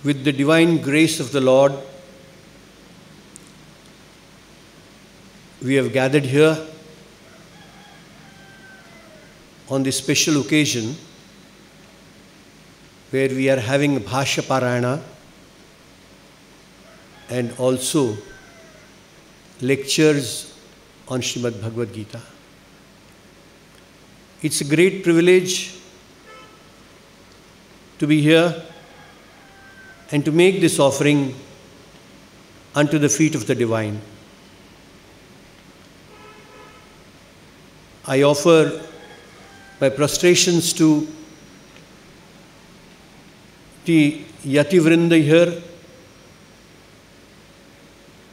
with the divine grace of the Lord, we have gathered here on this special occasion where we are having Bhashya Parayana and also lectures on Srimad Bhagavad Gita. It's a great privilege to be here and to make this offering unto the feet of the Divine. I offer my prostrations to the Yati Vrinda here,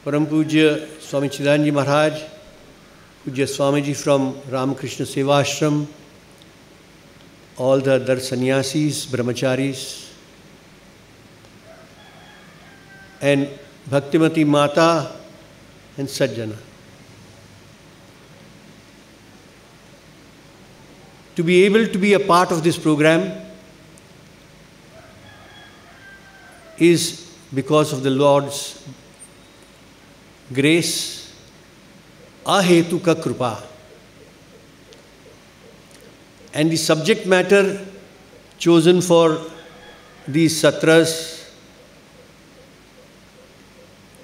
Param Pujya Swami Chidanji Maharaj, Pujya Swamiji from Ramakrishna Seva Ashram, all the other sannyasis, brahmacharis, and Bhaktimati Mata and Sajjana. To be able to be a part of this program is because of the Lord's grace, ahetuka krupa. And the subject matter chosen for these satras,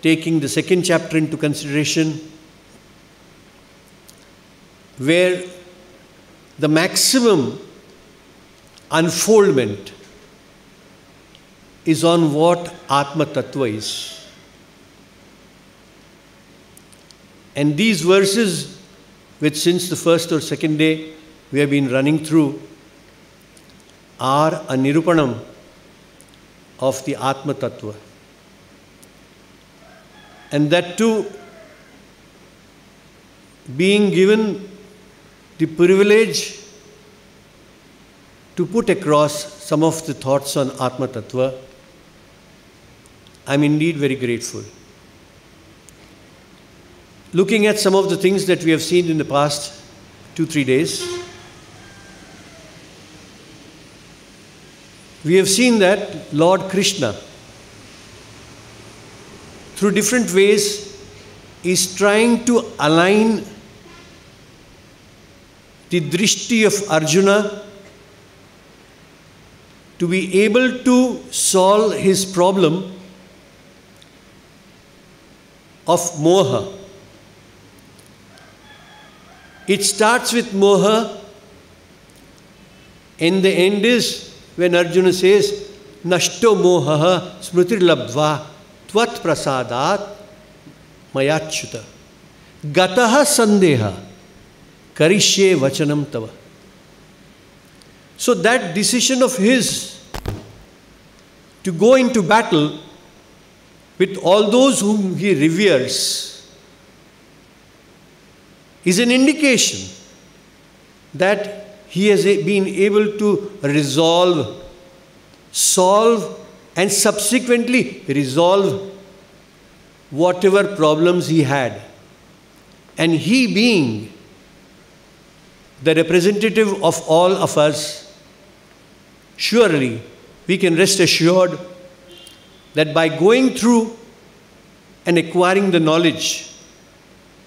taking the second chapter into consideration, where the maximum unfoldment is on what Atma Tattva is. And these verses, which since the first or second day we have been running through, are a nirupanam of the Atma Tattva. And that too, being given the privilege to put across some of the thoughts on Atma Tattva, I am indeed very grateful. Looking at some of the things that we have seen in the past 2-3 days, we have seen that Lord Krishna, through different ways, is trying to align the drishti of Arjuna to be able to solve his problem of moha. It starts with moha, and the end is when Arjuna says, Nashto mohaha smritir labdva tvat prasadat mayachyuta gataha sandeha karishye vachanam tava. So that decision of his to go into battle with all those whom he reveres is an indication that he has been able to resolve, solve, and subsequently resolve whatever problems he had. And he, being the representative of all of us, surely we can rest assured that by going through and acquiring the knowledge,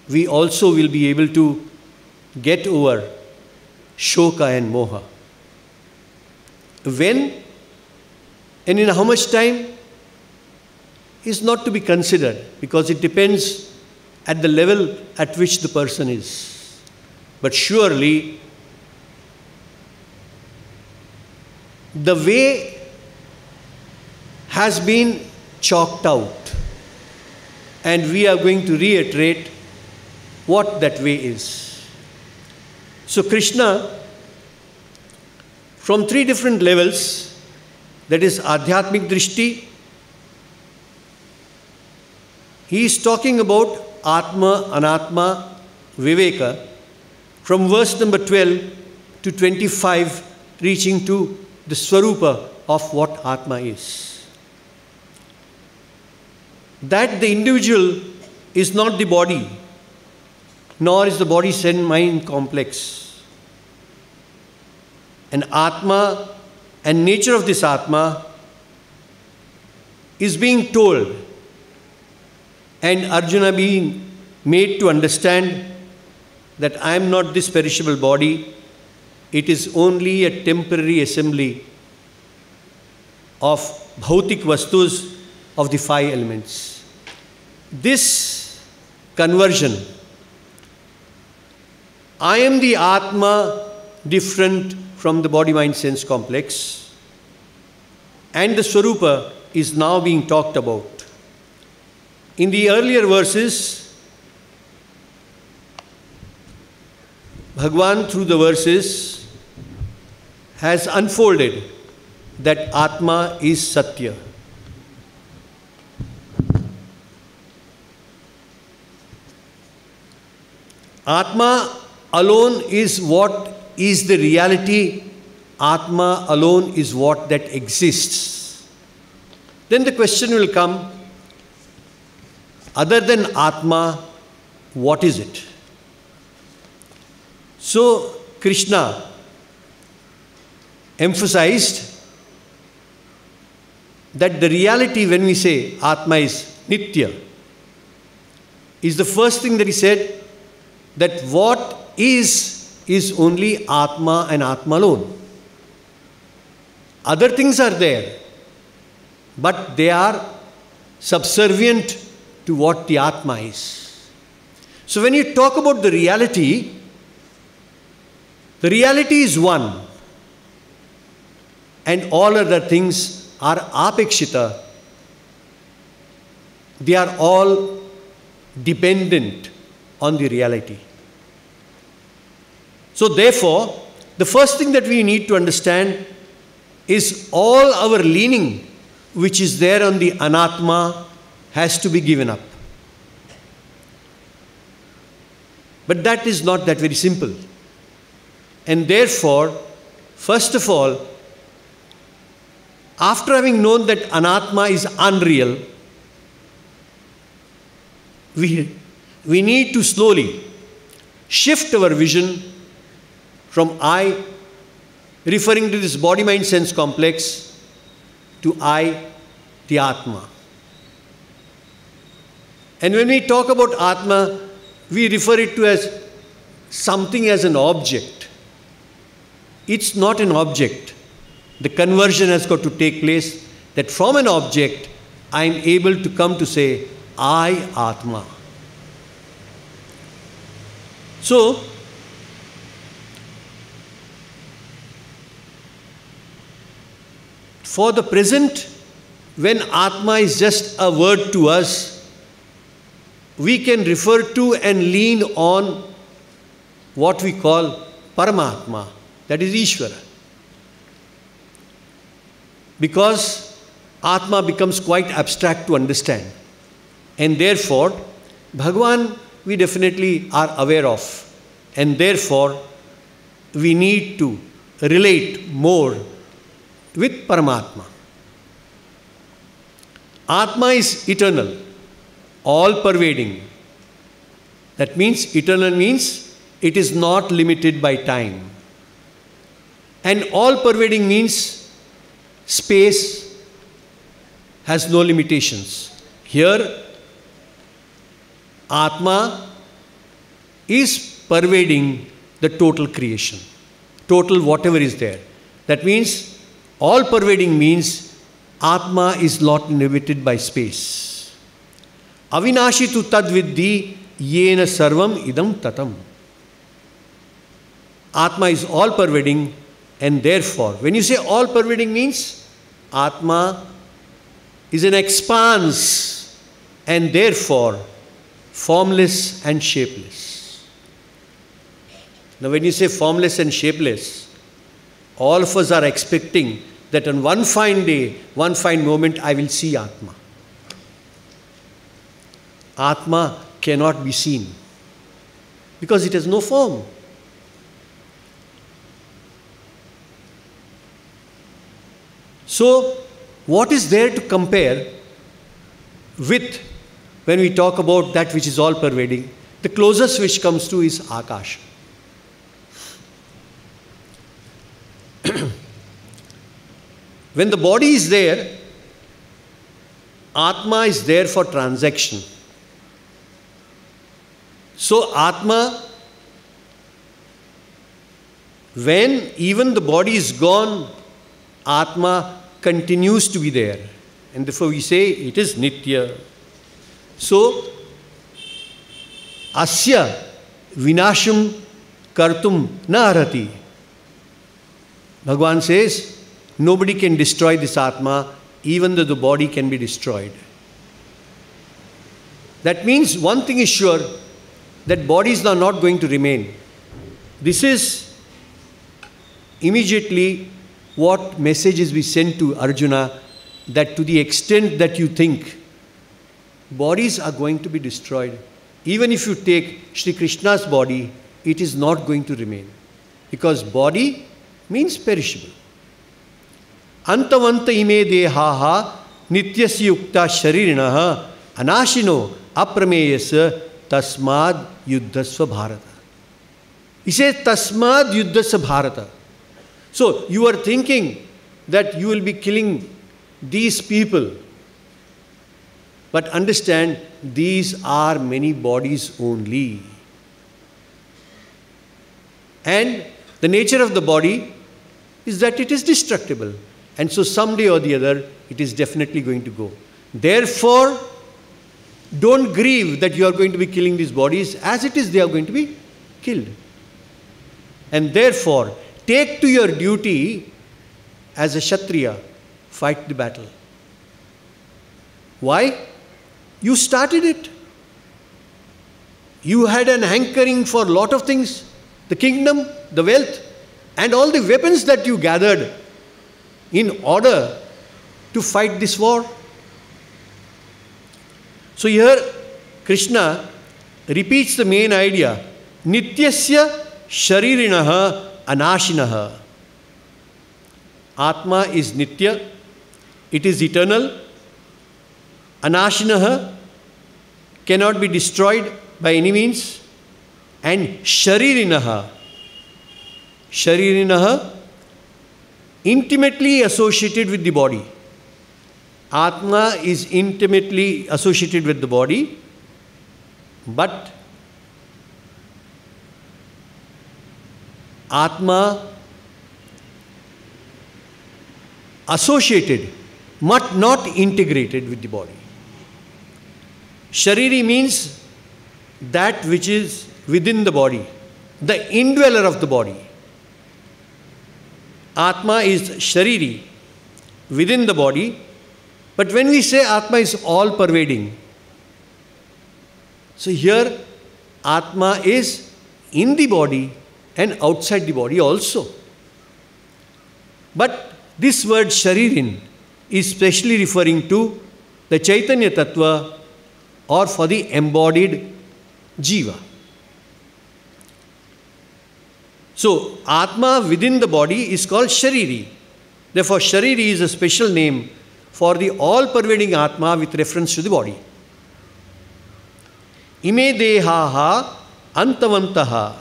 we also will be able to get over shoka and moha. When and in how much time is not to be considered, because it depends at the level at which the person is. But surely the way has been chalked out, and we are going to reiterate what that way is. So Krishna, from 3 different levels, that is Adhyatmik Drishti, he is talking about Atma, Anatma, Viveka, from verse number 12 to 25, reaching to the Swarupa of what Atma is. That the individual is not the body, nor is the body and mind complex. And Atma and nature of this Atma is being told, and Arjuna being made to understand that I am not this perishable body, it is only a temporary assembly of bhautik vastus of the 5 elements. This conversion, I am the Atma different from the body, mind, sense complex, and the Swarupa is now being talked about. In the earlier verses, Bhagwan through the verses has unfolded that Atma is Satya. Atma alone is what is the reality. Atma alone is what that exists. Then the question will come, other than Atma, what is it? So Krishna emphasized that the reality, when we say Atma is Nitya, is the first thing that he said, that what is only Atma and Atma alone. Other things are there, but they are subservient to what the Atma is. So when you talk about the reality is one, and all other things are apekshita. They are all dependent on the reality. So therefore, the first thing that we need to understand is all our leaning which is there on the anatma has to be given up. But that is not that very simple. And therefore, first of all, after having known that anatma is unreal, we need to slowly shift our vision from I, referring to this body, mind, sense complex, to I, the Atma. And when we talk about Atma, we refer it to as something as an object. It's not an object. The conversion has got to take place that from an object, I am able to come to say, I, Atma. So, for the present, when Atma is just a word to us, we can refer to and lean on what we call Paramatma, that is Ishvara. Because Atma becomes quite abstract to understand. And therefore, Bhagavan we definitely are aware of. And therefore, we need to relate more with Paramatma. Atma is eternal, all-pervading. That means, eternal means it is not limited by time. And all-pervading means space has no limitations. Here, Atma is pervading the total creation, total whatever is there. That means, all-pervading means Atma is not limited by space. Avinashi tu tad viddhi yena sarvam idam tatam. Atma is all-pervading, and therefore, when you say all-pervading means, Atma is an expanse, and therefore, formless and shapeless. Now, when you say formless and shapeless, all of us are expecting that on one fine day, one fine moment, I will see Atma. Atma cannot be seen because it has no form. So, what is there to compare with when we talk about that which is all-pervading? The closest which comes to is Akash. When the body is there, Atma is there for transaction. So Atma, when even the body is gone, Atma continues to be there. And therefore we say it is Nitya. So, Asya Vinasham Kartum Na Arhati. Bhagavan says, nobody can destroy this Atma, even though the body can be destroyed. That means one thing is sure, that bodies are not going to remain. This is immediately what messages we send to Arjuna, that to the extent that you think bodies are going to be destroyed, even if you take Shri Krishna's body, it is not going to remain. Because body means perishable. Antavanta ime dehaha nityasya yukta sharirinaha anashino aprameyasya tasmad yuddhasva bharata. He says tasmad yuddhasva bharata. So you are thinking that you will be killing these people. But understand, these are many bodies only. And the nature of the body is that it is destructible. And so someday or the other, it is definitely going to go. Therefore, don't grieve that you are going to be killing these bodies. As it is, they are going to be killed. And therefore, take to your duty as a Kshatriya, fight the battle. Why? You started it. You had an hankering for a lot of things. The kingdom, the wealth, and all the weapons that you gathered in order to fight this war. So here Krishna repeats the main idea. Nityasya sharirinaha anashinaha. Atma is Nitya. It is eternal. Anashinaha cannot be destroyed by any means. And sharirinaha. Sharirinaha, intimately associated with the body. Atma is intimately associated with the body, but Atma associated, but not integrated with the body. Shariri means that which is within the body, the indweller of the body. Atma is Shariri, within the body. But when we say Atma is all pervading, so here Atma is in the body and outside the body also. But this word Sharirin is specially referring to the Chaitanya Tattva, or for the embodied Jiva. So, Atma within the body is called Shariri. Therefore, Shariri is a special name for the all-pervading Atma with reference to the body. Ime dehaha antavantaha.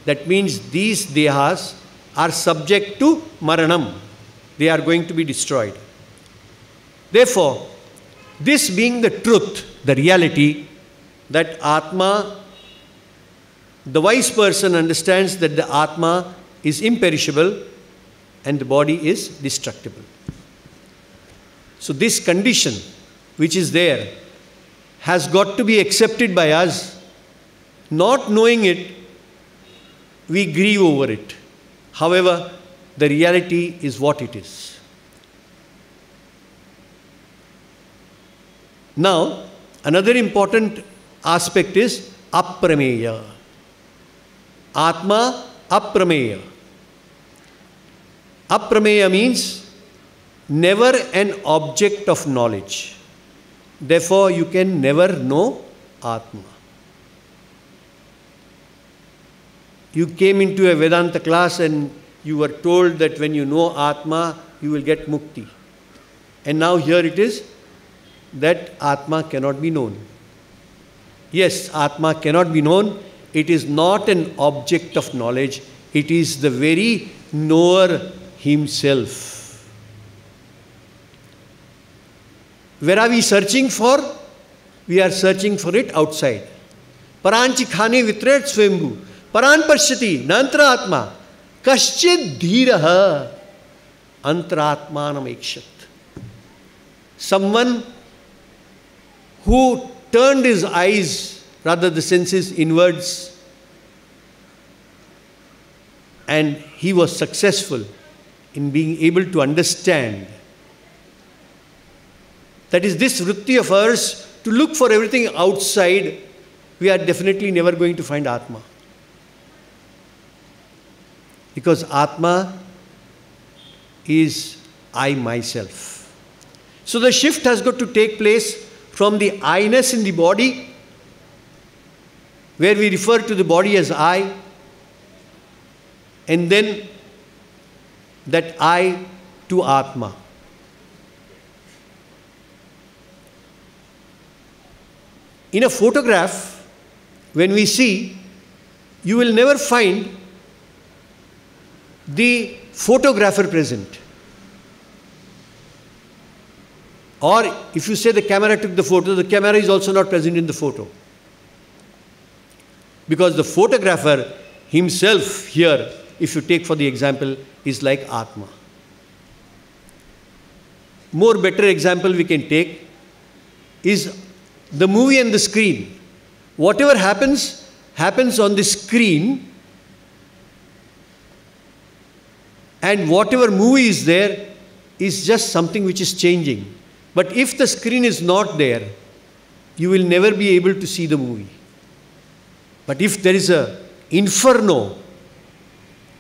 That means these dehas are subject to maranam. They are going to be destroyed. Therefore, this being the truth, the reality, that Atma, the wise person understands that the Atma is imperishable and the body is destructible. So this condition which is there has got to be accepted by us. Not knowing it, we grieve over it. However, the reality is what it is. Now, another important aspect is aprameya. Atma aprameya. Aprameya means never an object of knowledge. Therefore, you can never know Atma. You came into a Vedanta class and you were told that when you know Atma, you will get mukti. And now here it is that Atma cannot be known. Yes, Atma cannot be known. It is not an object of knowledge. It is the very knower himself. Where are we searching for? We are searching for it outside. Paranchi khane vitret swembu. Paran pashyati nantra atma. Kaschid dhiraha antratmanam ekshat. Someone who turned his eyes, rather the senses, inwards, and he was successful in being able to understand. That is, this vritti of ours to look for everything outside, we are definitely never going to find Atma. Because Atma is I myself. So the shift has got to take place from the I-ness in the body, where we refer to the body as I, and then that I to Atma. In a photograph, when we see, you will never find the photographer present. Or if you say the camera took the photo, the camera is also not present in the photo. Because the photographer himself here, if you take for the example, is like Atma. More better example we can take is the movie and the screen. Whatever happens, happens on the screen, and whatever movie is there is just something which is changing. But if the screen is not there, you will never be able to see the movie. But if there is an inferno,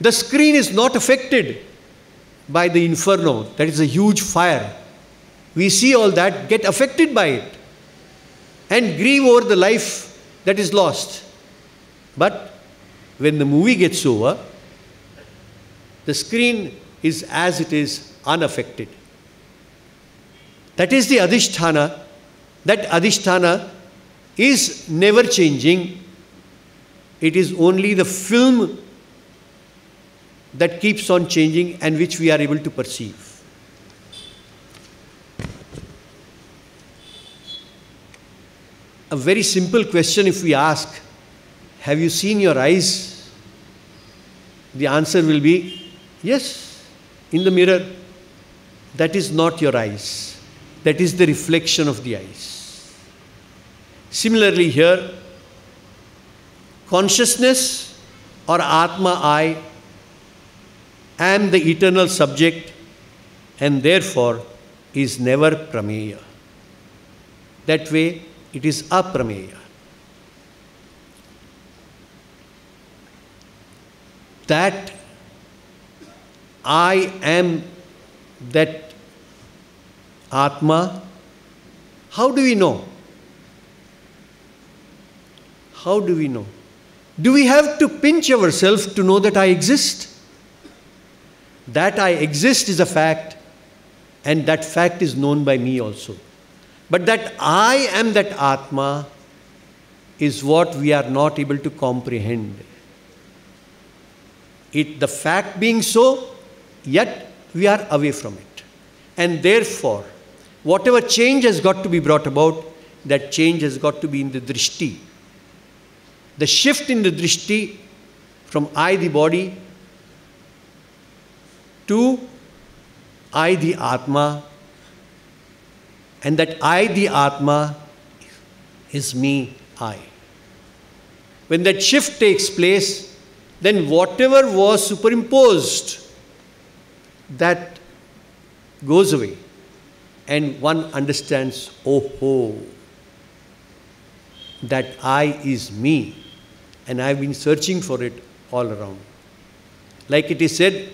the screen is not affected by the inferno. That is a huge fire. We see all that, get affected by it, and grieve over the life that is lost. But when the movie gets over, the screen is as it is, unaffected. That is the adhisthana. That adhisthana is never changing. It is only the film that keeps on changing and which we are able to perceive. A very simple question if we ask, have you seen your eyes? The answer will be, yes, in the mirror. That is not your eyes. That is the reflection of the eyes. Similarly here, consciousness or Atma, I, am the eternal subject and therefore is never prameya. That way it is aprameya. That I am that Atma, how do we know? How do we know? Do we have to pinch ourselves to know that I exist? That I exist is a fact, and that fact is known by me also. But that I am that Atma is what we are not able to comprehend. The fact being so, yet we are away from it. And therefore, whatever change has got to be brought about, that change has got to be in the drishti. The shift in the drishti from I the body to I the Atma, and that I the Atma is me, I. When that shift takes place, then whatever was superimposed, that goes away. And one understands, oh, that I is me. And I've been searching for it all around. Like it is said,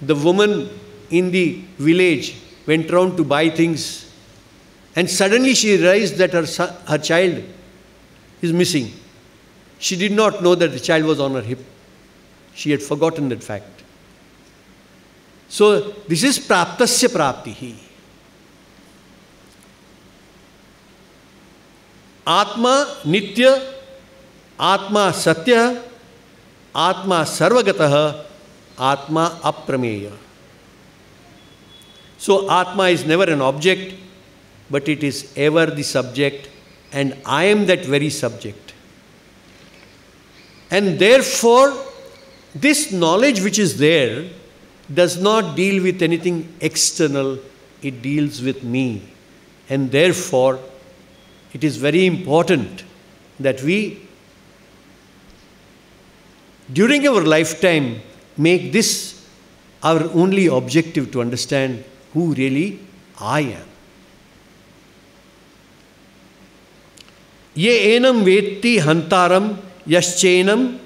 the woman in the village went round to buy things, and suddenly she realized that her child is missing. She did not know that the child was on her hip. She had forgotten that fact. So this is praptasya praptihi. Atma nitya, Atma satya, Atma sarvagataha, Atma aprameya. So Atma is never an object, but it is ever the subject, and I am that very subject. And therefore, this knowledge which is there does not deal with anything external, it deals with me. And therefore, it is very important that we, during our lifetime, make this our only objective to understand who really I am. Ye enam vetti hantaram yaschenam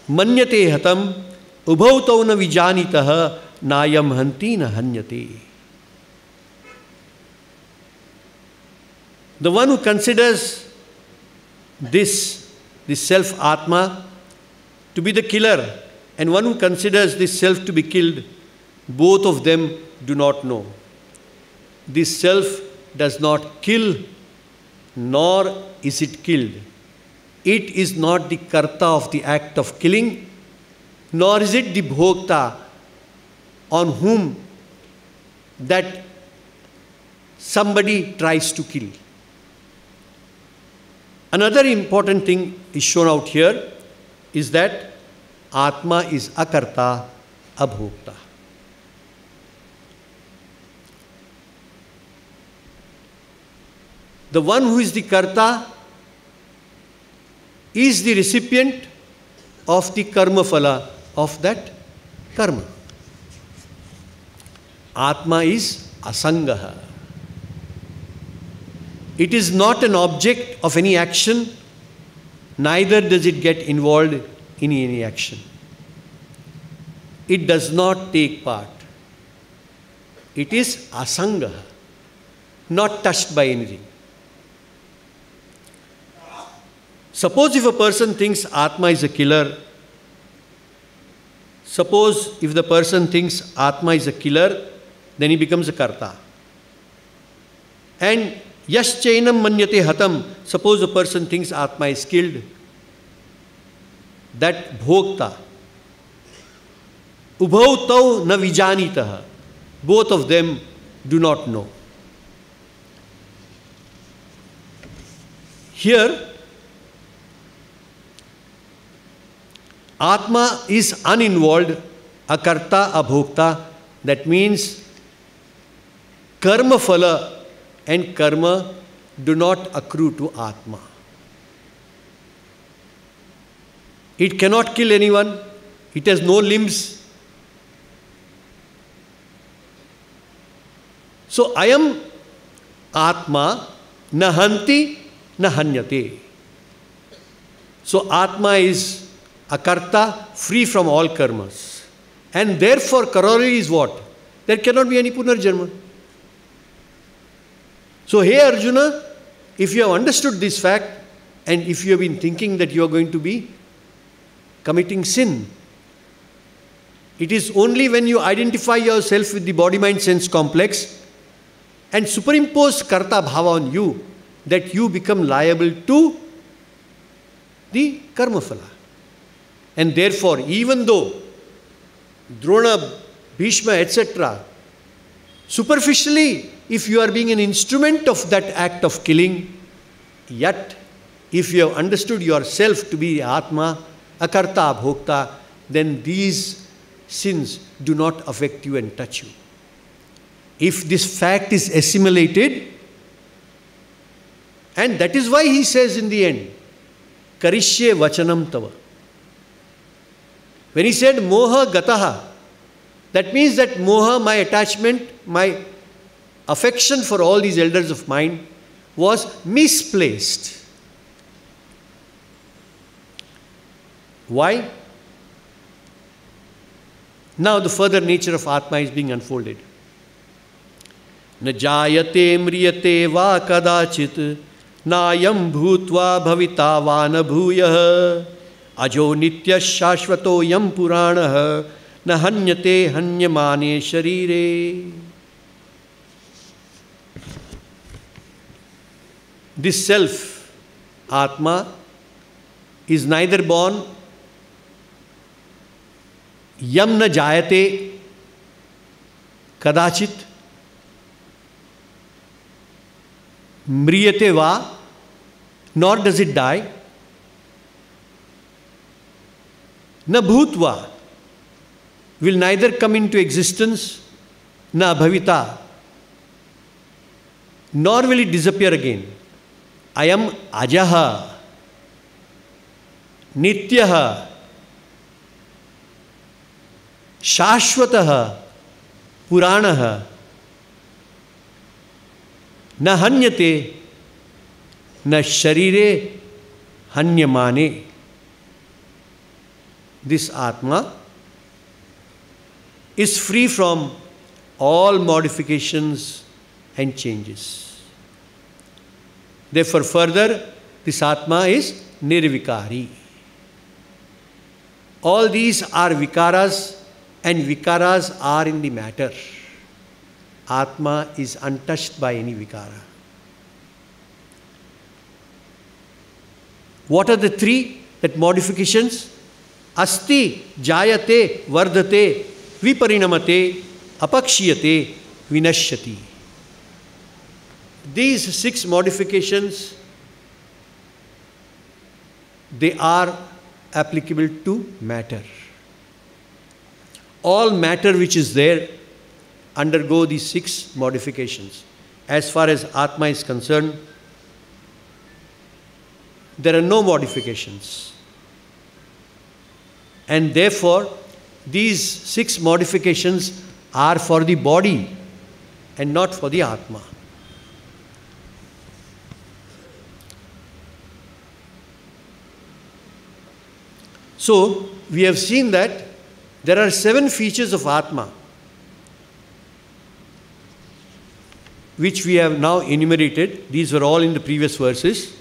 manyate hatam ubhautau na vijanitaha nayam hanti na hanyate. The one who considers this self Atma to be the killer, and one who considers this self to be killed, both of them do not know. This self does not kill, nor is it killed. It is not the karta of the act of killing, nor is it the bhokta on whom that somebody tries to kill. Another important thing is shown out here is that Atma is akarta, abhokta. The one who is the karta is the recipient of the karma phala of that karma. Atma is asangaha. It is not an object of any action, neither does it get involved in any action. It does not take part. It is asangaha, not touched by anything. Suppose if a person thinks Atma is a killer, suppose if the person thinks Atma is a killer, then he becomes a karta. And yash chainam manyate hatam, suppose a person thinks Atma is killed, that bhokta. Ubhautau na vijanitaha, both of them do not know. Here, Atma is uninvolved, akarta, abhokta. That means karma phala and karma do not accrue to Atma. It cannot kill anyone. It has no limbs. So, I am Atma, nahanti, nahanyate. So, Atma is akarta, free from all karmas. And therefore, corollary is what? There cannot be any punarjanma. So, hey Arjuna, if you have understood this fact, and if you have been thinking that you are going to be committing sin, it is only when you identify yourself with the body-mind-sense complex and superimpose karta bhava on you that you become liable to the karma phala. And therefore, even though Drona, Bhishma, etc., superficially, if you are being an instrument of that act of killing, yet if you have understood yourself to be Atma, akarta, abhokta, then these sins do not affect you and touch you. If this fact is assimilated, and that is why he says in the end, karishye vachanam tava. When he said moha gataha, that means that moha, my attachment, my affection for all these elders of mine was misplaced. Why? Now the further nature of Atma is being unfolded. Na jayate mriyate va kadachit nayam bhutva bhavita va na bhuyah ajo nitya shashvato yam puranah na hanyate hanyamane sharire. This self, Atma, is neither born, yam na jayate kadachit, mriyate va, nor does it die. Na bhutva, will neither come into existence, na bhavita, nor will it disappear again. Ayam ajaha, nityaha, shashvataha, puranaha, na hanyate, na sharire hanyamane. This Atma is free from all modifications and changes. Therefore, further, this Atma is nirvikari. All these are vikaras, and vikaras are in the matter. Atma is untouched by any vikara. What are the three that modifications? Asti, jayate, vardhate, viparinamate, apakshiyate, vinashyati. These 6 modifications, they are applicable to matter. All matter which is there undergo these 6 modifications. As far as Atma is concerned, there are no modifications. And therefore, these 6 modifications are for the body and not for the Atma. So, we have seen that there are 7 features of Atma which we have now enumerated. These were all in the previous verses.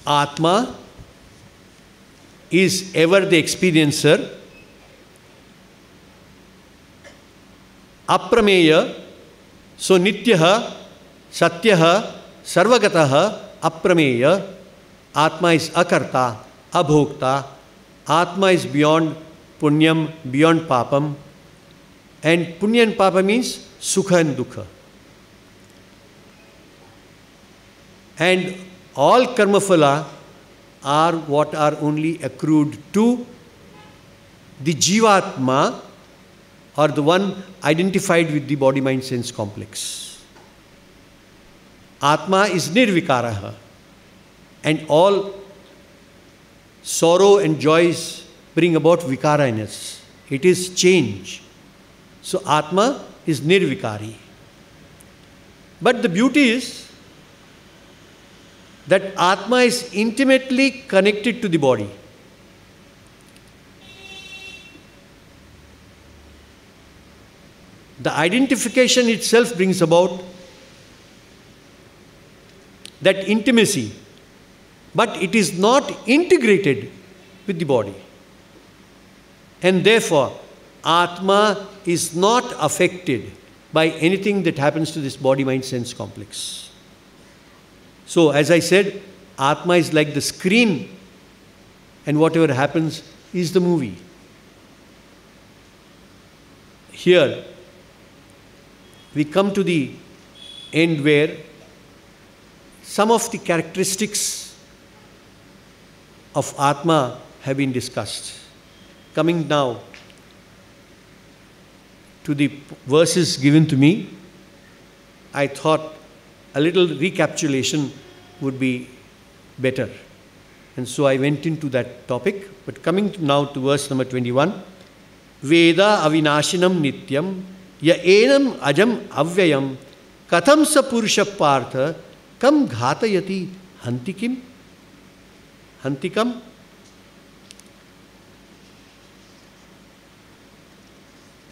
Atma is ever the experiencer. Aprameya, so nityaha, satyaha, sarvagataha, aprameya. Atma is akarta, abhokta. Atma is beyond punyam, beyond papam. And punya and papa means sukha and dukha. And all karmaphala are what are only accrued to the Jivatma, or the one identified with the body-mind-sense complex. Atma is nirvikaraha, and all sorrow and joys bring about vikara in us. It is change. So Atma is nirvikari. But the beauty is that Atma is intimately connected to the body. The identification itself brings about that intimacy, but it is not integrated with the body. And therefore, Atma is not affected by anything that happens to this body-mind-sense complex. So, as I said, Atma is like the screen, and whatever happens is the movie. Here, we come to the end where some of the characteristics of Atma have been discussed. Coming now to the verses given to me, I thought a little recapitulation would be better. And so I went into that topic. But coming now to verse number 21, Veda avinashinam nityam ya enam ajam avyayam katham sa purusha partha kam ghatayati hantikim? Hantikam?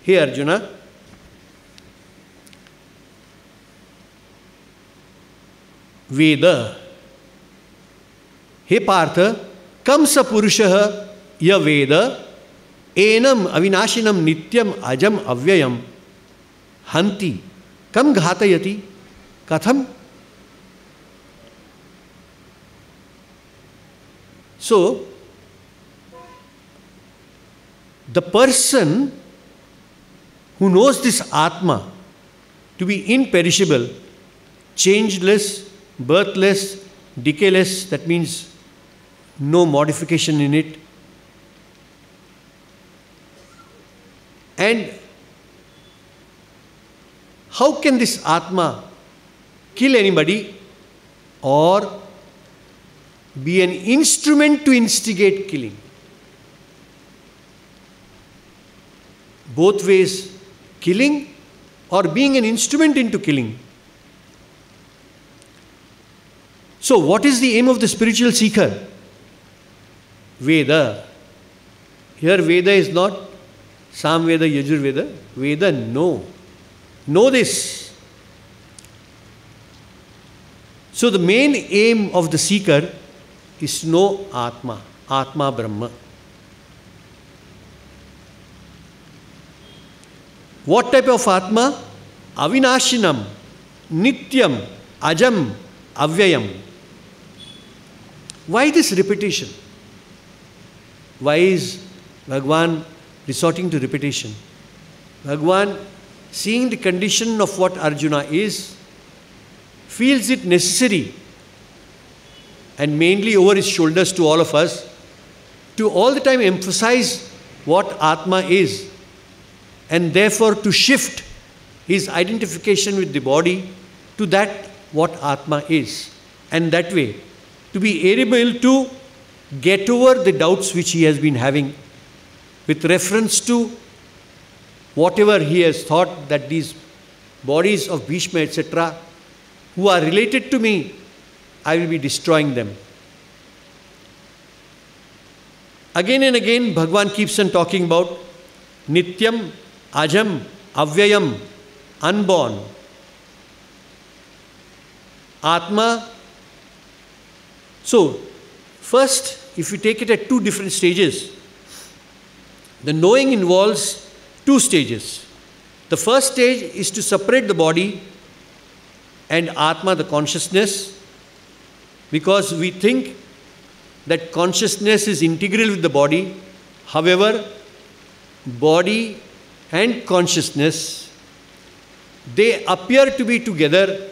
Hey Arjuna, Veda. He Partha, kam sa purushaha ya Veda enam avinashinam nityam ajam avyayam hanti kam ghatayati katham. So, the person who knows this Atma to be imperishable, changeless, birthless, decayless, that means no modification in it, and how can this Atma kill anybody or be an instrument to instigate killing? Both ways, killing or being an instrument into killing. So what is the aim of the spiritual seeker? Veda. Here Veda is not Sam Veda, Yajur Veda. Veda, no. Know this. So the main aim of the seeker is to know Atma, Atma Brahma. What type of Atma? Avinashinam, Nityam, Ajam, Avyayam. Why this repetition? Why is Bhagwan resorting to repetition? Bhagwan, seeing the condition of what Arjuna is, feels it necessary, and mainly over his shoulders to all of us, to all the time emphasize what Atma is, and therefore to shift his identification with the body to that what Atma is. And that way, to be able to get over the doubts which he has been having with reference to whatever he has thought that these bodies of Bhishma, etc., who are related to me, I will be destroying them. Again and again, Bhagwan keeps on talking about Nityam, Ajam, Avyayam, unborn. Atma. So, first, if you take it at two different stages, the knowing involves two stages. The first stage is to separate the body and Atma, the consciousness, because we think that consciousness is integral with the body. However, body and consciousness, they appear to be together,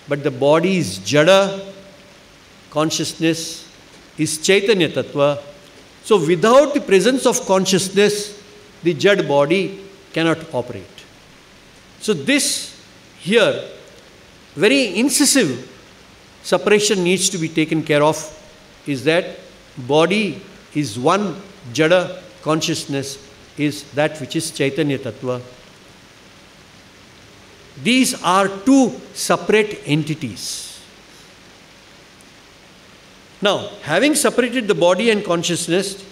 but the body is Jada, consciousness is Chaitanya Tattva. So without the presence of consciousness, the Jad body cannot operate. So this here, very incisive separation needs to be taken care of, is that body is one, Jada, consciousness is that which is Chaitanya Tattva. These are two separate entities. Now, having separated the body and consciousness,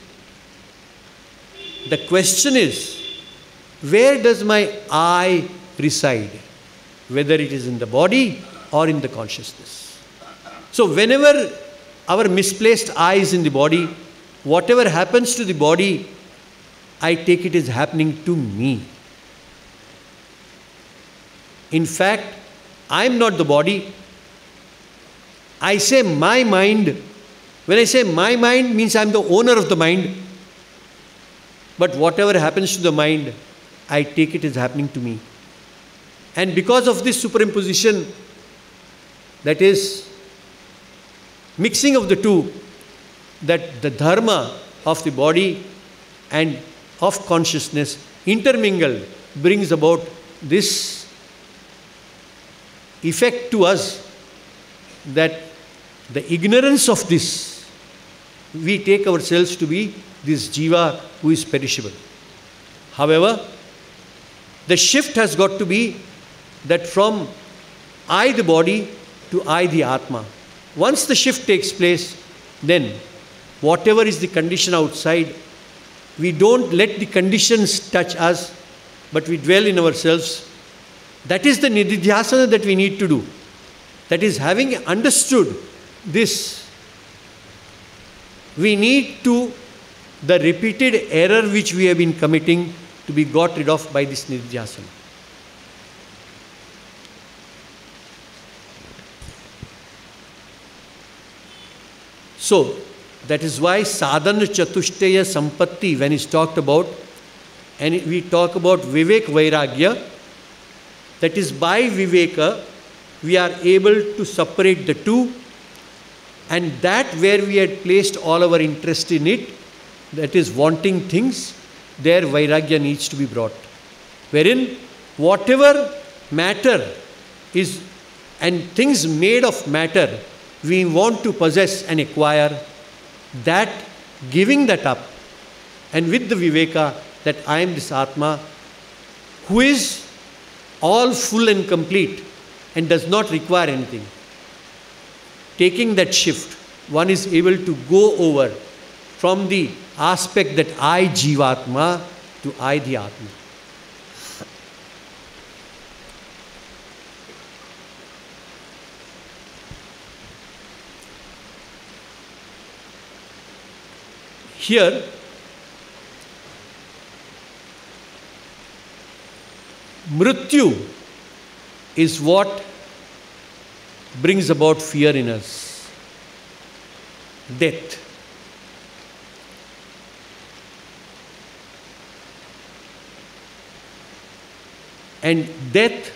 the question is, where does my I reside? Whether it is in the body or in the consciousness. So whenever our misplaced I is in the body, whatever happens to the body, I take it is happening to me. In fact, I am not the body. I say my mind. When I say my mind, means I am the owner of the mind. But whatever happens to the mind, I take it as happening to me. And because of this superimposition, that is mixing of the two, that the dharma of the body and of consciousness intermingled brings about this effect to us, that the ignorance of this, we take ourselves to be this jiva who is perishable. However, the shift has got to be that from I the body to I the Atma. Once the shift takes place, then whatever is the condition outside, we don't let the conditions touch us, but we dwell in ourselves. That is the nididhyasana that we need to do. That is, having understood this, we need to, the repeated error which we have been committing, to be got rid of by this nididhyasana. So, that is why sadhana chatushtaya sampatti, when is talked about, and we talk about Vivek Vairagya. That is, by Viveka, we are able to separate the two, and that where we had placed all our interest in it, that is wanting things, there Vairagya needs to be brought. Wherein whatever matter is, and things made of matter, we want to possess and acquire, that giving that up, and with the Viveka that I am this Atma who is all full and complete and does not require anything. Taking that shift, one is able to go over from the aspect that I Jivatma to I the Atma. Here, Mrityu is what brings about fear in us. Death. And death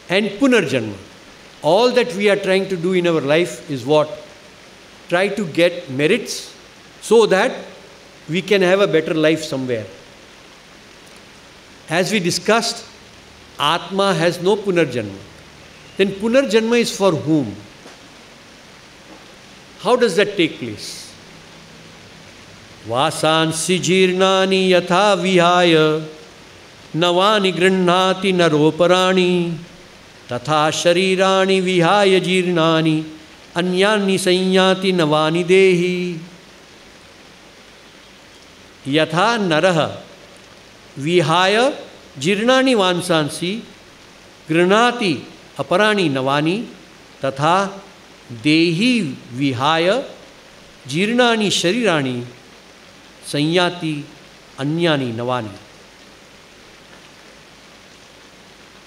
and Punarjanma. All that we are trying to do in our life is what? Try to get merits so that we can have a better life somewhere. As we discussed, Atma has no Punarjanma. Then Punarjanma is for whom? How does that take place? Vasansi jirnani yatha vihaya navani grannati naroparani tatha sharirani vihaya jirnani anyani sanyati navani dehi yatha naraha vihaya jirnani vansansi granati aparani navani tatha dehi vihaya jirnani sharirani sanyati anyani navani.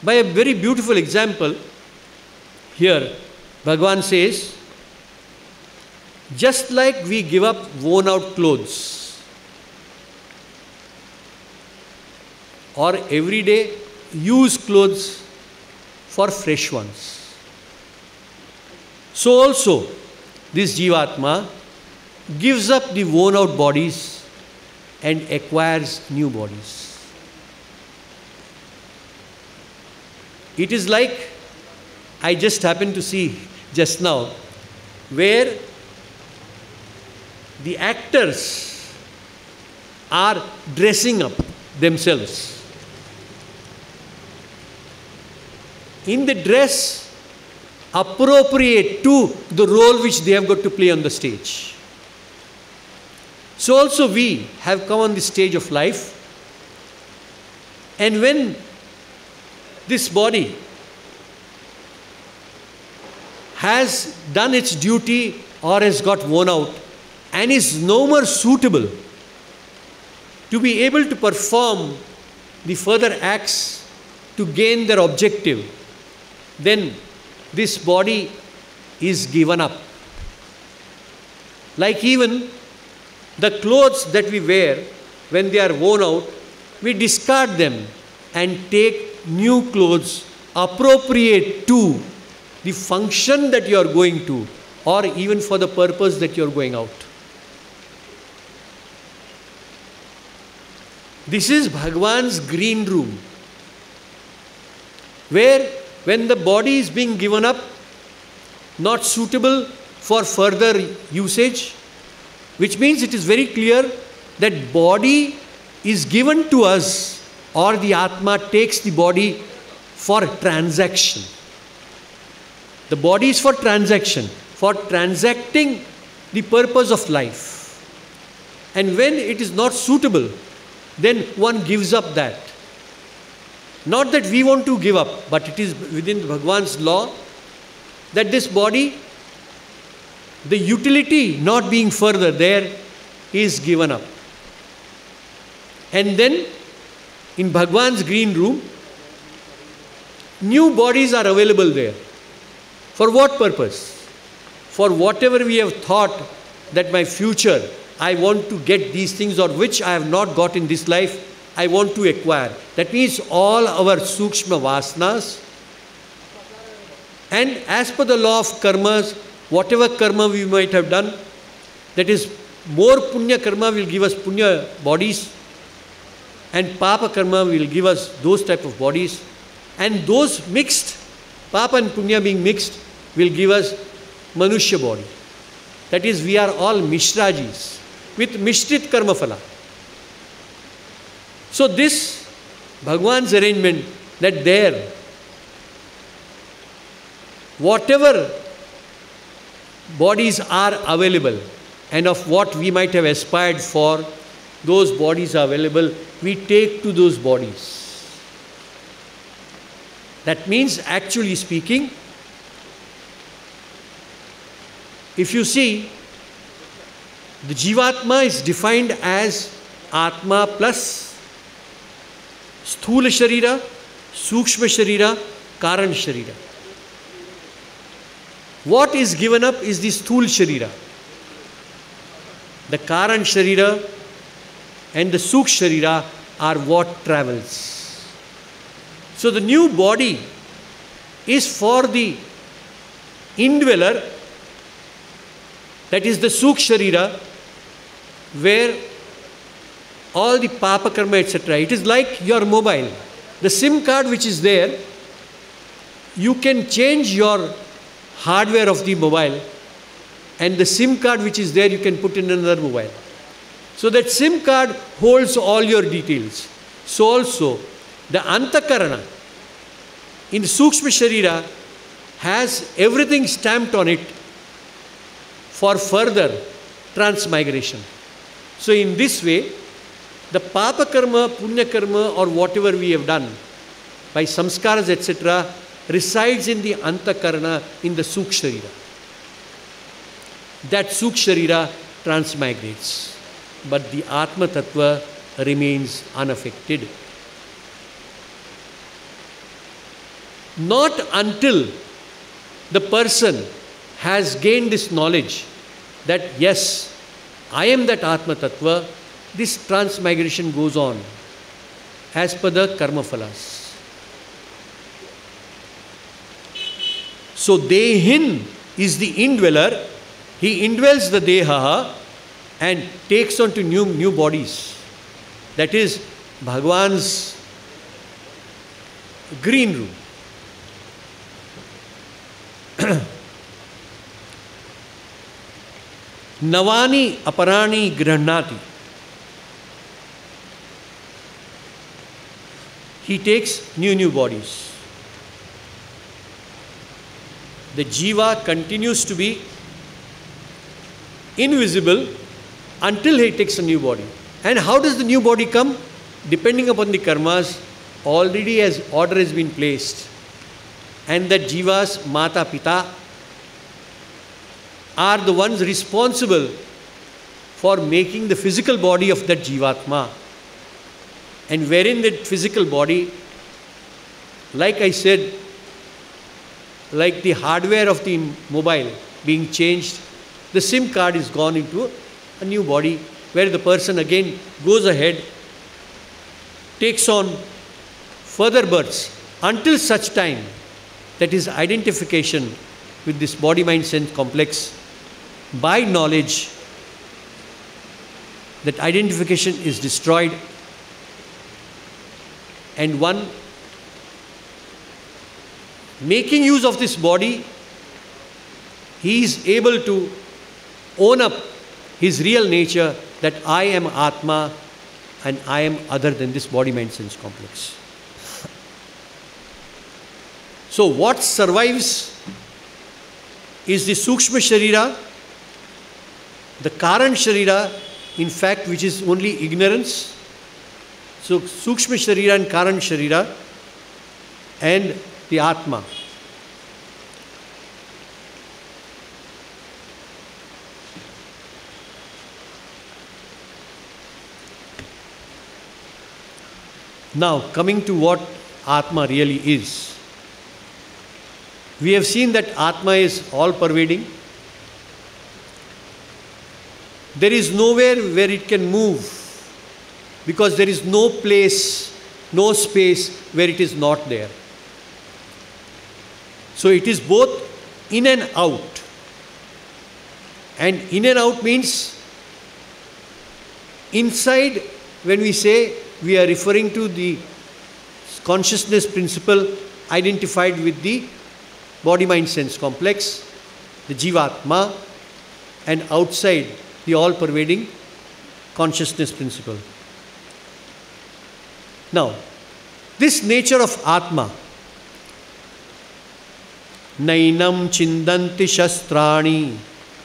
By a very beautiful example, here Bhagavan says, just like we give up worn out clothes, or everyday use clothes for fresh ones, so also this Jivatma gives up the worn out bodies and acquires new bodies. It is like, I just happened to see just now, where the actors are dressing up themselves in the dress appropriate to the role which they have got to play on the stage. So also we have come on the stage of life, and when this body has done its duty or has got worn out and is no more suitable to be able to perform the further acts to gain their objective, then this body is given up. Like even the clothes that we wear, when they are worn out, we discard them and take new clothes appropriate to the function that you are going to, or even for the purpose that you are going out. This is Bhagavan's green room, where when the body is being given up, not suitable for further usage, which means it is very clear that body is given to us, or the Atma takes the body for transaction. The body is for transaction, for transacting the purpose of life. And when it is not suitable, then one gives up that. Not that we want to give up, but it is within Bhagavan's law that this body, the utility not being further there, is given up. And then in Bhagavan's green room, new bodies are available there. For what purpose? For whatever we have thought that my future, I want to get these things, or which I have not got in this life, I want to acquire. That means all our sukshma vasanas. And as per the law of karmas, whatever karma we might have done, that is, more punya karma will give us punya bodies, and papa karma will give us those type of bodies, and those mixed, papa and punya being mixed, will give us manushya body. That is, we are all mishrajis with mishrit karma phala. So this Bhagwan's arrangement, that there, whatever bodies are available and of what we might have aspired for, those bodies are available, we take to those bodies. That means, actually speaking, if you see, the Jivatma is defined as Atma plus Sthula Sharira, Sukshma Sharira, Karan Sharira. What is given up is the Sthul Sharira. The Karan Sharira and the Sukh Sharira are what travels. So the new body is for the indweller, that is the Sukh Sharira, where all the Papa Karma, etc. It is like your mobile. The SIM card which is there, you can change your hardware of the mobile, and the SIM card which is there you can put in another mobile. So that SIM card holds all your details. So also the Antakarana in the Sukshma Sharira has everything stamped on it for further transmigration. So in this way, the Papa Karma, Punya Karma, or whatever we have done by samskaras, etc., resides in the Antakarana, in the Sukh Sharira. That Sukh Sharira transmigrates, but the Atma Tattva remains unaffected. Not until the person has gained this knowledge that yes, I am that Atma Tattva, this transmigration goes on as per the karma phalas. So Dehin is the indweller. He indwells the Deha and takes on to new bodies. That is Bhagwan's green room. Navani aparani grihnati. He takes new bodies. The Jiva continues to be invisible until he takes a new body. And how does the new body come? Depending upon the karmas, already as order has been placed. And that Jiva's Mata Pita are the ones responsible for making the physical body of that Jivatma. And wherein that physical body, like I said, like the hardware of the mobile being changed, the SIM card is gone into a new body where the person again goes ahead, takes on further births until such time that his identification with this body-mind-sense complex by knowledge, that identification is destroyed and one making use of this body, he is able to own up his real nature, that I am Atma and I am other than this body-mind-sense complex. So what survives is the Sukshma Sharira, the Karan Sharira, in fact, which is only ignorance. So Sukshma Sharira and Karan Sharira and the Atma. Now, coming to what Atma really is. We have seen that Atma is all-pervading. There is nowhere where it can move because there is no place, no space where it is not there. So it is both in and out. And in and out means inside, when we say, we are referring to the consciousness principle identified with the body-mind-sense complex, the Jivatma, and outside the all-pervading consciousness principle. Now, this nature of Atma, Nainam chindanti shastrani,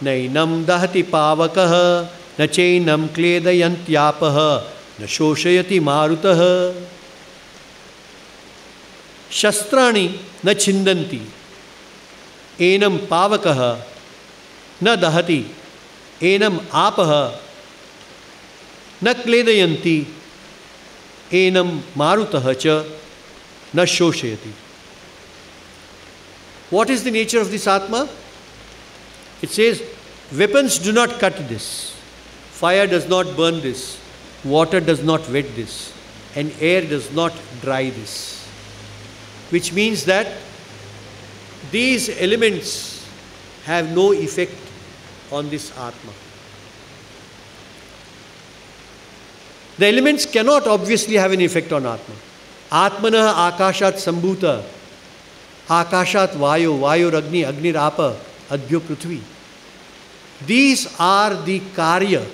Nainam dahati pavakaha, Na chainam kledayantyapah, Na shoshayati marutah. Shastrani na chindanti, Enam pavakaha, Na dahati, Enam apaha, Na kledayanti, Enam marutah cha, Na shoshayati. What is the nature of this Atma? It says, weapons do not cut this, fire does not burn this, water does not wet this, and air does not dry this. Which means that these elements have no effect on this Atma. The elements cannot obviously have an effect on Atma. Atmana akashat sambhuta, akashat vayo, vayo agni, agnir apa, adbhyo prithvi. These are the karya,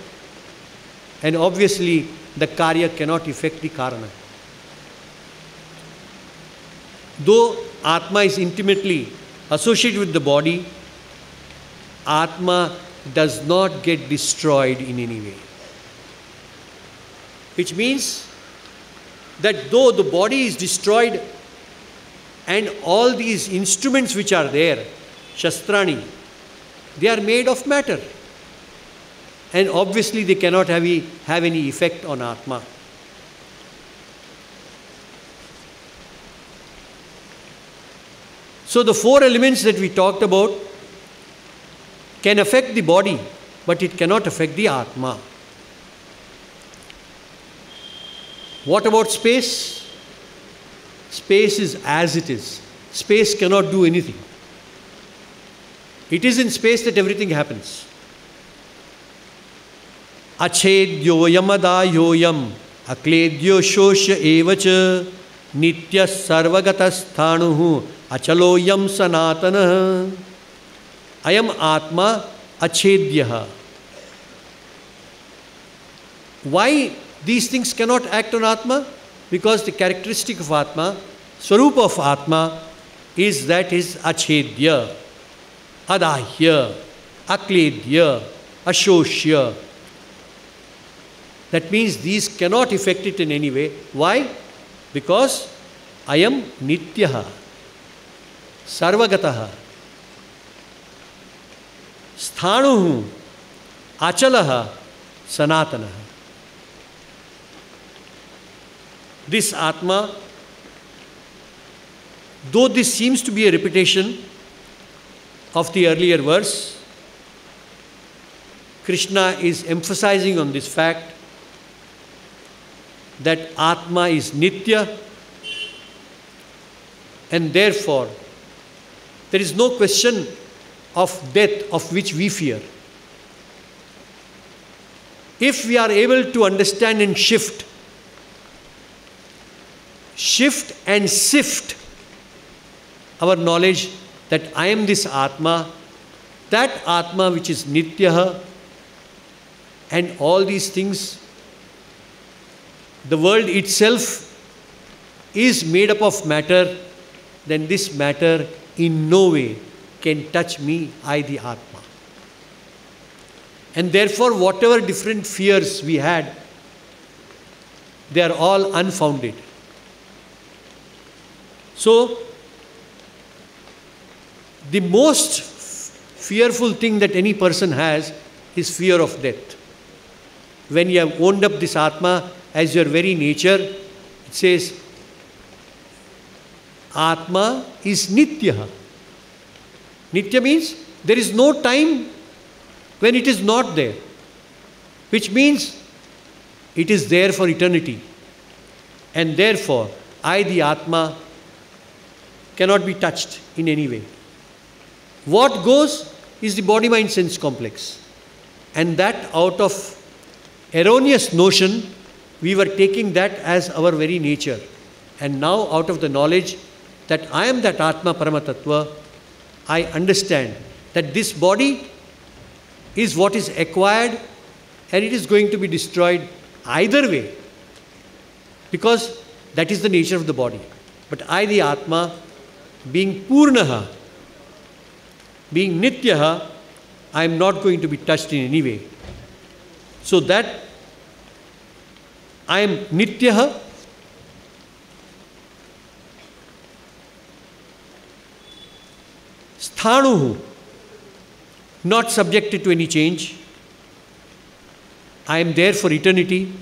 and obviously the karya cannot affect the karana. Though Atma is intimately associated with the body, Atma does not get destroyed in any way. Which means that though the body is destroyed and all these instruments which are there, shastrani, they are made of matter. And obviously they cannot have any effect on Atma. So the four elements that we talked about can affect the body, but it cannot affect the Atma. What about space? Space is as it is. Space cannot do anything. It is in space that everything happens. Achedyo yamadayoyam akledyo shosya evacha nitya sarvagatasthānuhu achaloyam sanatana ayam atma achedyaha. Why these things cannot act on Atma? Because the characteristic of Atma, Swarupa of Atma, is that is achedya, adahya, akledya, ashoshya. That means these cannot affect it in any way. Why? Because I am nityaha, sarvagataha, sthanuhu, achalaha, sanatanaha. This Atma, though this seems to be a repetition of the earlier verse, Krishna is emphasizing on this fact that Atma is Nitya, and therefore there is no question of death of which we fear. If we are able to understand and shift and sift our knowledge that I am this Atma, that Atma which is Nityaha, and all these things, the world itself is made up of matter, then this matter in no way can touch me, I the Atma. And therefore whatever different fears we had, they are all unfounded. So, the most fearful thing that any person has is fear of death. When you have owned up this Atma as your very nature, it says, Atma is Nityaha. Nitya means there is no time when it is not there. Which means It is there for eternity. And therefore, I, the Atma, cannot be touched in any way. What goes is the body-mind sense complex. And that out of erroneous notion, we were taking that as our very nature. And now out of the knowledge that I am that Atma Paramatatva, I understand that this body is what is acquired and it is going to be destroyed either way. Because that is the nature of the body. But I, the Atma, being Purnaha, being Nityaha, I am not going to be touched in any way. So that I am Nityaha, Sthanuhu, not subjected to any change. I am there for eternity.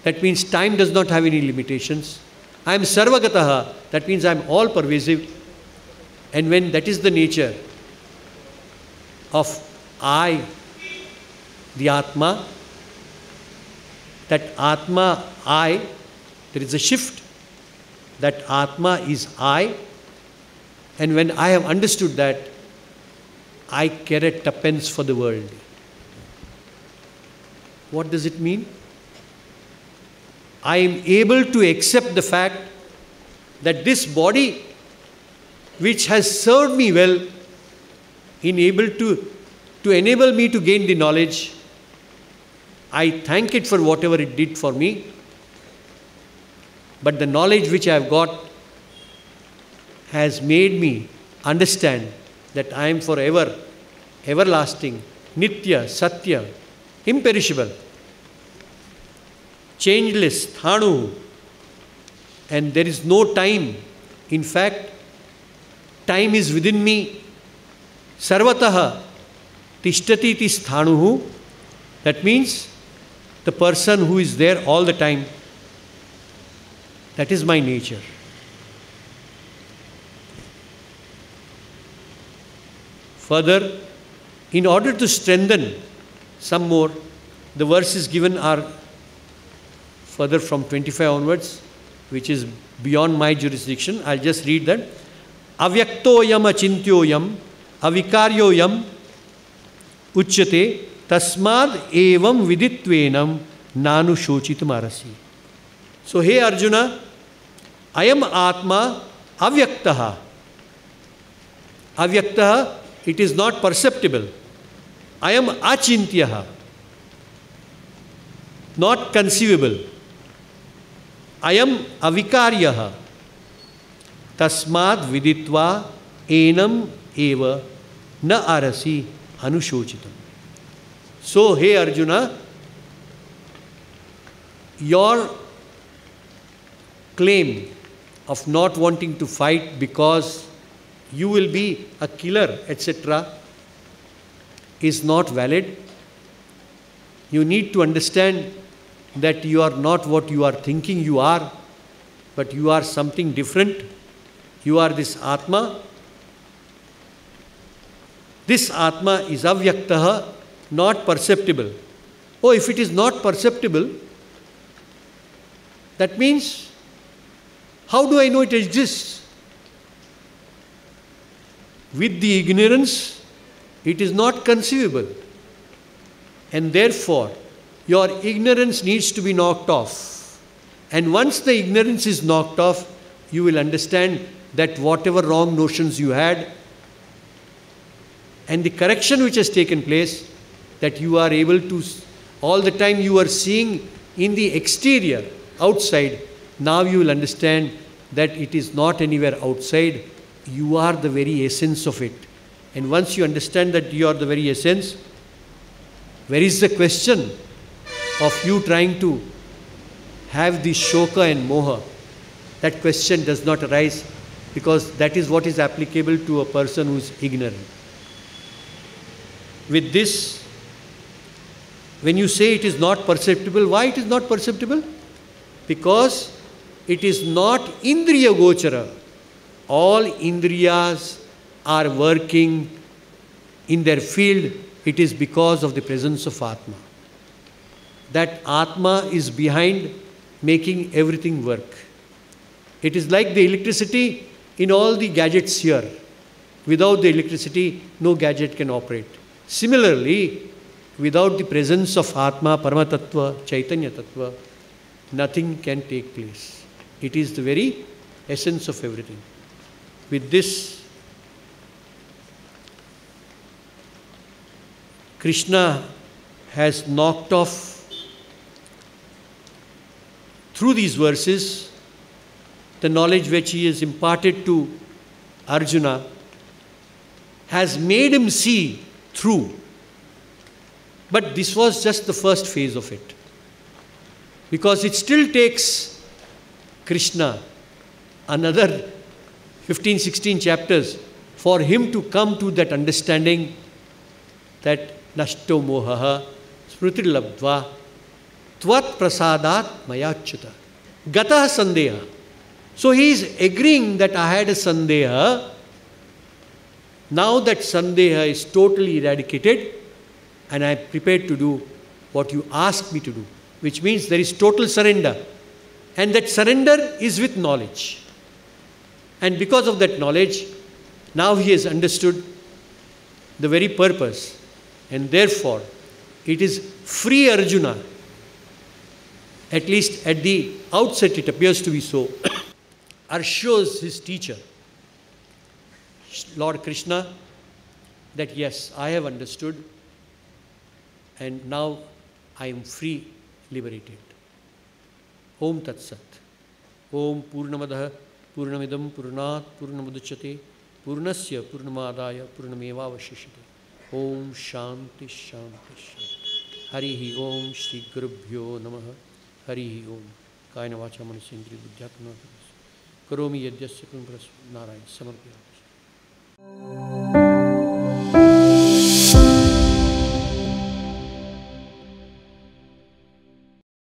That means time does not have any limitations. I am Sarvagataha. That means I am all pervasive. And when that is the nature of I, the Atma, that Atma, I, there is a shift. That Atma is I. And when I have understood that, I care a tuppence for the world. What does it mean? I am able to accept the fact that this body, which has served me well, to enable me to gain the knowledge, I thank it for whatever it did for me. But the knowledge which I have got has made me understand that I am forever, everlasting, Nitya, Satya, imperishable, changeless, Thanu, and there is no time. In fact, time is within me. Sarvataha tishtati tisthanuhu. That means the person who is there all the time. That is my nature. Further, in order to strengthen some more, the verses given are further from 25 onwards, which is beyond my jurisdiction. I'll just read that. Avyaktoyam achintyoyam avikaryoyam uchyate tasmad evam viditvenam nanu shochitam arasi. So, hey Arjuna, I am Atma avyaktaha. Avyaktaha, it is not perceptible. I am achintyaha, not conceivable. I am avikaryaha. Tasmad viditva enam eva na arasi anushochitam. So, hey Arjuna, your claim of not wanting to fight because you will be a killer, etc., is not valid. You need to understand that you are not what you are thinking you are, but you are something different. You are this Atma. This Atma is avyaktaha, not perceptible. Oh, if it is not perceptible, that means, how do I know it exists? With the ignorance, it is not conceivable. And therefore, your ignorance needs to be knocked off. And once the ignorance is knocked off, you will understand that whatever wrong notions you had and the correction which has taken place, that you are able to, all the time you are seeing in the exterior, outside, now you will understand that it is not anywhere outside. You are the very essence of it. And once you understand that you are the very essence, where is the question of you trying to have the shoka and moha? That question does not arise, because that is what is applicable to a person who is ignorant. With this, when you say it is not perceptible, why it is not perceptible? Because it is not indriya gochara. All indriyas are working in their field. It is because of the presence of Atma. that Atma is behind making everything work. It is like the electricity in all the gadgets here. Without the electricity, no gadget can operate. Similarly, without the presence of Atma, Paramatatva, Chaitanya Tattva, nothing can take place. It is the very essence of everything. With this, Krishna has knocked off, through these verses, the knowledge which he has imparted to Arjuna, has made him see through. But this was just the first phase of it. Because it still takes Krishna another 15, 16 chapters for him to come to that understanding that nashto mohaha smriti labdva tvat prasadat mayachyuta gata sandeha. So he is agreeing that I had a sandeha. Now that sandeha is totally eradicated and I am prepared to do what you ask me to do, which means there is total surrender. And that surrender is with knowledge. And because of that knowledge, now he has understood the very purpose. And therefore, it is free Arjuna, at least at the outset it appears to be so, assures his teacher, Lord Krishna, that yes, I have understood and now I am free, liberated. Om Tat Sat. Om Purnamadaha Purnamidam Purnat Purnamuduchyate Purnasya Purnamadaya Purnameva Vashishyate. Om Shanti Shanti Shanti. Harihi Om Shri Gurubhyo Namaha. Harihi Om. Kayana Vacha Manasindri Buddhyatma. Karomi Yadyasya Kumpras Narayan Samarpya.